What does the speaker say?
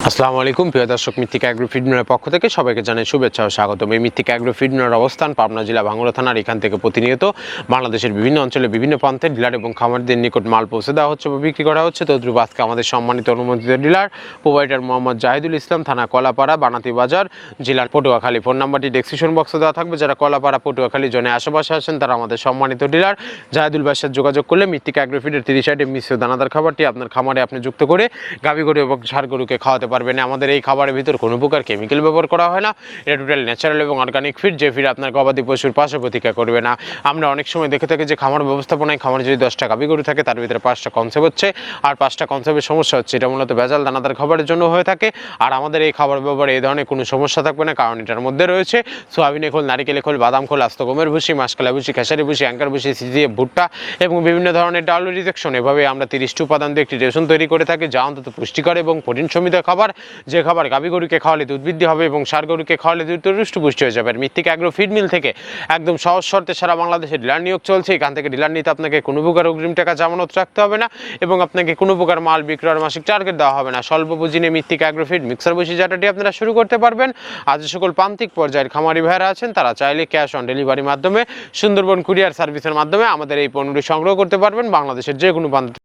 আসসালামু আলাইকুম প্রিয় দর্শক, মৃত্তিকা অ্যাগ্রো ফিডমিলের পক্ষ থেকে সবাইকে জানাই শুভেচ্ছা ও স্বাগতম। এই মৃত্তিকা অ্যাগ্রো ফিডমিলের অবস্থান পাবনা জেলা ভাঙ্গুড়া থানার। এখান থেকে প্রতিনিয়ত বাংলাদেশের বিভিন্ন অঞ্চলে বিভিন্ন প্রান্তে ডিলার এবং খামারদের নিকট মাল পৌঁছে দেওয়া হচ্ছে বা বিক্রি করা হচ্ছে। তদ্রুপ আজকে আমাদের সম্মানিত অনুমোদিত ডিলার প্রোভাইডার মোহাম্মদ জাহিদুল ইসলাম, থানা কলাপাড়া, বানাতি বাজার, জেলার পটুয়াখালী। ফোন নাম্বারটি ডেসক্রিপশন বক্সে দেওয়া থাকবে। যারা কলাপাড়া পটুয়াখালী জোনে আশেপাশে আছেন তারা আমাদের সম্মানিত ডিলার জাহিদুল ভাইয়ের সাথে যোগাযোগ করলে মৃত্তিকা অ্যাগ্রো ফিডের 30 আইটেম মিশ্র দানাদার খাবারটি আপনার খামারে আপনি যুক্ত করে গাভী গরু এবং ষাঁড় গরুকে খাওয়াতে পারবেন। আমাদের এই খাবারের ভিতর কোনো প্রকার কেমিক্যাল ব্যবহার করা হয় না। এটা টোটাল ন্যাচারাল এবং অর্গানিক ফিড, যে ফিড আপনার গবাদি পশুর পাশে প্রতিক্রিয়া করবে না। আমরা অনেক সময় দেখে থাকি যে খামার ব্যবস্থাপনায় খামারে যদি 10টা গাভী গরু থাকে তার ভিতরে 5টা কনসেপ্ট হচ্ছে, আর 5টা কনসেপ্টের সমস্যা হচ্ছে। এটা মূলত ভেজাল দানাদার খাবারের জন্য হয়ে থাকে। আর আমাদের এই খাবার ব্যবহারে এই ধরনের কোনো সমস্যা থাকবে না, কারণ এটার মধ্যে রয়েছে সোয়াবিনের খোল, নারিকেলের খোল, বাদাম খোল, আস্ত গমের ভুসি, মাসকলাই ভুসি, খেসারি ভুসি, অ্যাঙ্কার ভুসি, সিজিএফ ভুট্টা এবং বিভিন্ন ধরনের ডাল রিজেকশন। এভাবে আমরা 30টি উপাদান দিয়ে একটি রেশন তৈরি করে থাকি, যা অন্তত পুষ্টিকর এবং প্রোটিন সমৃদ্ধ খাবার, যে খাবার গাভী গরুকে খাওয়ালে দুধ বৃদ্ধি হবে এবং ষাঁড় গরুকে খাওয়ালে দ্রুত পুষ্টি হয়ে যাবে। মৃত্তিকা অ্যাগ্রো ফিড মিল থেকে একদম সহজ শর্তে সারা বাংলাদেশে ডিলার নিয়োগ চলছে। এখান থেকে ডিলার নিতে আপনাকে কোনো প্রকার অগ্রিম টাকা জামানত রাখতে হবে না এবং আপনাকে কোনো প্রকার মাল বিক্রয়ের মাসিক টার্গেট দেওয়া হবে না। স্বল্প পুঁজি নিয়ে মৃত্তিকা অ্যাগ্রো ফিড মিক্সার বসি জাটাটি আপনারা শুরু করতে পারবেন। আজ সকল প্রান্তিক পর্যায়ের খামারি ভাইয়েরা আছেন তারা চাইলে ক্যাশ অন ডেলিভারির মাধ্যমে সুন্দরবন কুরিয়ার সার্ভিসের মাধ্যমে আমাদের এই পণ্যটি সংগ্রহ করতে পারবেন বাংলাদেশের যে কোনো প্রান্ত।